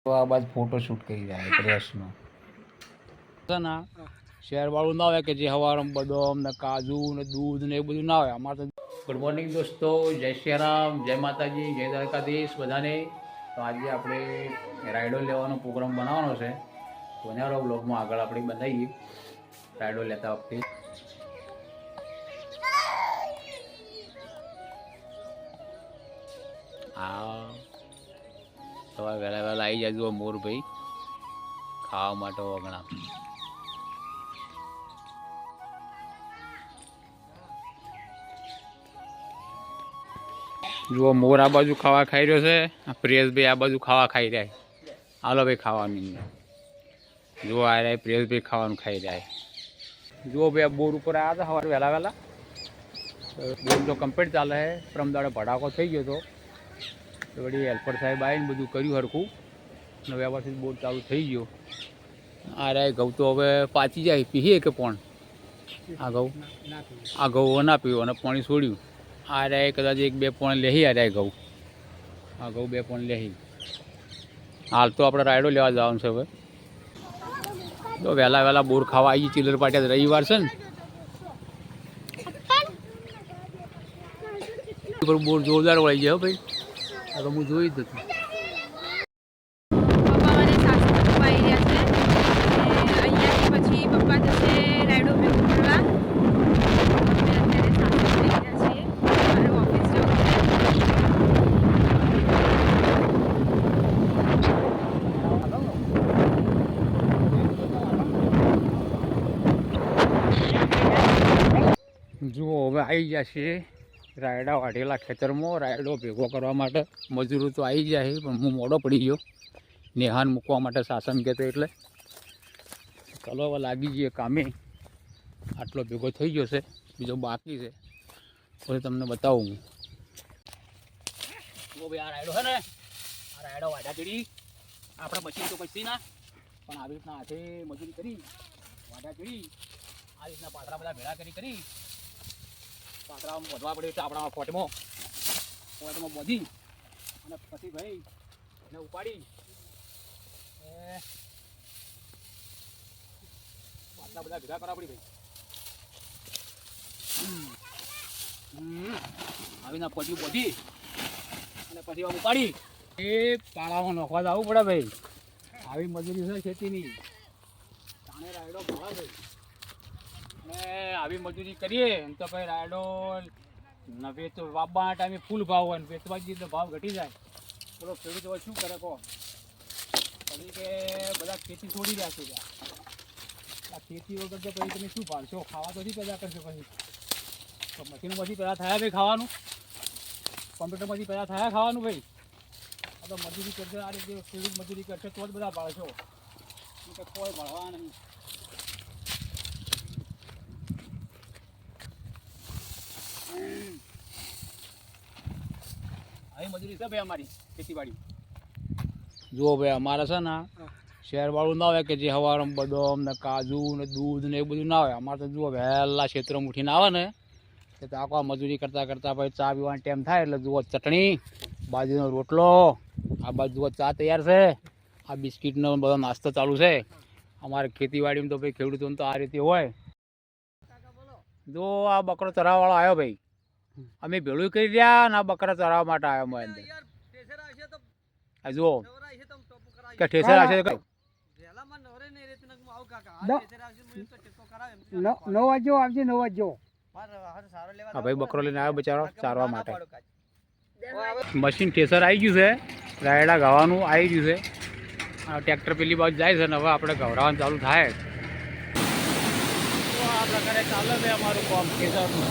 તો આ બાદ ફોટોશૂટ કરી જાય ડ્રેસનો ના શહેર વાળું ના હોય કે જે હવારમાં બદામ ને કાજુ ને દૂધ ને એ બધું ના હોય અમારે તો. ગુડ મોર્નિંગ દોસ્તો, જય શ્રી રામ, જય માતાજી, જય દ્વારકાધીશ બધાને. તો આજે આપણે રાયડો લેવાનો પ્રોગ્રામ બનાવવાનો છે, તો એના બ્લોગમાં આગળ આપણે બતાવીએ રાયડો લેતા વખતે. હા, સવારે વહેલા વહેલા આવી જાય જુઓ મોર ભાઈ ખાવા માટે વગણા. જુઓ મોર આ બાજુ ખાવા ખાઈ રહ્યો છે, પ્રિયેશભાઈ આ બાજુ ખાવા ખાઈ રહ્યા. હાલો ભાઈ ખાવાનું જુઓ આ રહ્યા, પ્રિયેશભાઈ ખાવાનું ખાઈ રહ્યા. જુઓ ભાઈ આ બોર ઉપર આવ્યા હતા સવારે વહેલા વહેલા. બોર તો કમ્પ્લીટ ચાલે છે, પ્રમદાડે ભડાકો થઈ ગયો હતો તો વળી હેલ્પર સાહેબ આવીને બધું કર્યું હરખું અને વ્યવસ્થિત બોર ચાલુ થઈ ગયો. આ રહ્યા ઘઉં તો હવે પાચી જાય, પીએ કે પણ આ ઘઉં ના પીવું અને પાણી છોડ્યું. આ રહ્યા કદાચ એક બે પોણ લેહી. આ રહ્યા ઘઉં, આ ઘઉં બે પોણ લેહી. હાલ તો આપણે રાયડો લેવા જવાનું છે હવે. તો વહેલા વહેલા બોર ખાવા આવી ચિલ્લર પાટ્યા, રવિવાર છે ને બોર જોરદાર વળી જાય ભાઈ. આ તો હું જોઈ જ નથી. જુઓ હવે આવી ગયા છીએ રાયડા વાઢેલા ખેતરમાં રાયડો ભેગો કરવા માટે. મજૂરો તો આવી જાય પણ હું મોડો પડી ગયો નેહાન મૂકવા માટે શાસન કહેતો, એટલે ચાલો હવે લાગી જઈએ કામે. આટલો ભેગો થઈ ગયો છે, બીજો બાકી છે, પછી તમને બતાવું હું. જુઓ ભાઈ આ રાયડો છે ને, આ રાયડો વાઢા ચડી આપણે મશીન તો પછી ના, પણ આવી રીતના હાથે મજૂરી કરી વાઢા ચડી આ રીતના પાતળા બધા ભેળા કરી પાતળામાં બોધવા પડે ચાપડામાં ફોટમાં બોધી અને પછી ભાઈ એને ઉપાડી પાતળા બધા ભેગા કરવા પડી ભાઈ. આવીને પછી બોધી અને પછી ઉપાડી એ પાળામાં નોખવા જવું પડે ભાઈ. આવી મજૂરી છે ખેતીની, તાણે રાયડો ભાવે ભાઈ. અને આવી મજૂરી કરીએ એમ તો ભાઈ રાયડો વેચ વાપવાના ટાઈમે ફૂલ ભાવ હોય ને વેચવા જઈએ તો ભાવ ઘટી જાય. બોલો ખેડૂત હવે શું કરે કહો? પછી કે બધા ખેતી છોડી રહ્યા છે. આ ખેતી વગર તો પછી તમે શું પાડશો? ખાવા તો નહીં પેદા કરશો પછી. તો મશીનોમાંથી પેદા થયા ભાઈ ખાવાનું, કોમ્પ્યુટરમાંથી પેદા થયા ખાવાનું ભાઈ. આ તો મજૂરી કરશે, આ રીતે ખેડૂત મજૂરી કરશે તો જ બધા પાડશો, કે કોઈ ભણવા નહીં. આવી મજૂરી છે ભાઈ અમારી ખેતીવાડી. જુઓ ભાઈ અમારે છે ને શહેર વાળું ના હોય કે જે સવારમાં બદામ ને કાજુ ને દૂધ ને એ બધું ના હોય. અમારે તો જુઓ વહેલા ક્ષેત્રમાં ઉઠીને આવે ને તો આખા મજૂરી કરતાં કરતાં ભાઈ ચા પીવાનો ટાઈમ થાય એટલે જુઓ ચટણી, બાજરીનો રોટલો, આ બાજુ જુઓ ચા તૈયાર છે, આ બિસ્કિટનો બધો નાસ્તો ચાલુ છે. અમારે ખેતીવાડીમાં તો ભાઈ ખેડૂતોને તો આ રીતે હોય. જો આ બકરો ચરાવવાળો આવ્યો ભાઈ, અમે ભેળું કરી રહ્યા ને આ બકરા ચરાવવા માટે આવ્યો મેં અંદર. જુઓ કે ઠેસર આવશે તો 9 વાગ્યો આવજે, 9 વાગ્યો. હા ભાઈ બકરો લઈને આવ્યો બચારો ચારવા માટે. મશીન ઠેસર આવી ગયું છે, રાયડા ગાવાનું આવી ગયું છે. ટ્રેક્ટર પેલી બાજુ જાય છે ને હવે આપણે ગવરાવાનું ચાલુ થાય. તો આ પ્રકારે ચાલે છે અમારું કામ ઠેસરનું.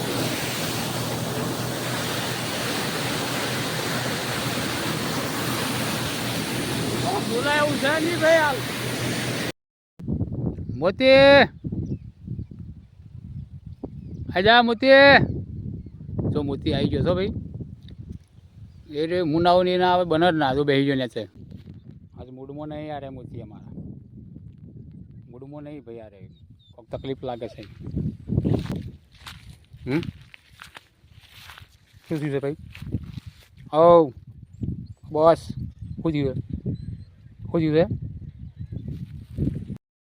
બોલાય એવું છે નહીં ભાઈ. હાલ મોતી આજા, મોતી જો મોતી આવી ગયો છો ભાઈ. એ રે મુનાઓ ની ના આવે બને જ ના, જો બેસી ગયો ને છે. આજે મૂડમાં નહીં યારે મોતી, અમારા મૂડમાં નહીં ભાઈ. યારે કોઈક તકલીફ લાગે છે. શું થયું છે ભાઈ? ઓ બોસ શું થયું? શું થયું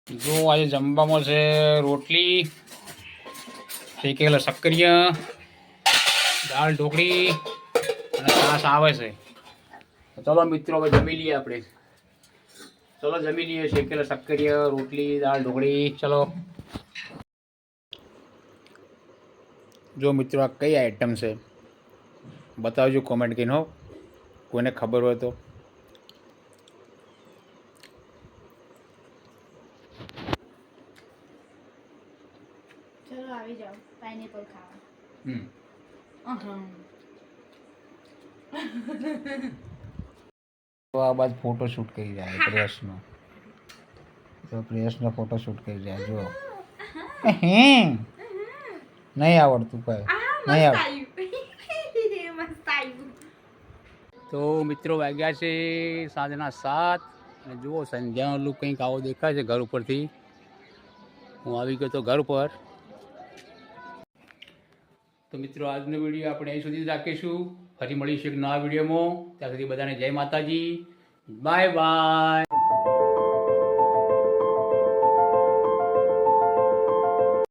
છે જો આજે જમવામાં છે રોટલી શેકેલા શક્કરિયા દાળ ઢોકળી અને છાશ આવે છે. ચલો મિત્રો હવે જમી લઈએ આપણે. ચલો જમી લઈએ શેકેલા શક્કરિયા રોટલી દાળ ઢોકળી. ચલો જો મિત્રો આ કઈ આઈટમ છે બતાવજો કોમેન્ટ કરીને. હો કોઈને ખબર હોય તો. ચલો આવી જાઓ પાઇનેપલ ખાવા. તો આ બાદ ફોટો શૂટ કરી રહ્યા પ્રેસનો. તો પ્રેસનો ફોટો શૂટ કરી રહ્યા જો. નહીં આવડતું કઈ નહીં આવડતું. તો મિત્રો વાગ્યા છે સાંજના 7 અને જુઓ સંધ્યાનો લુક કંઈક આવો દેખાય છે ઘર ઉપરથી. હું આવી ગયો તો ઘર ઉપર. તો મિત્રો આજનો વિડીયો આપણે અહીં સુધી રાખીશું. ફરી મળીશું એક નવા વિડીયોમાં. ત્યાં સુધી બધાને જય માતાજી. Bye bye.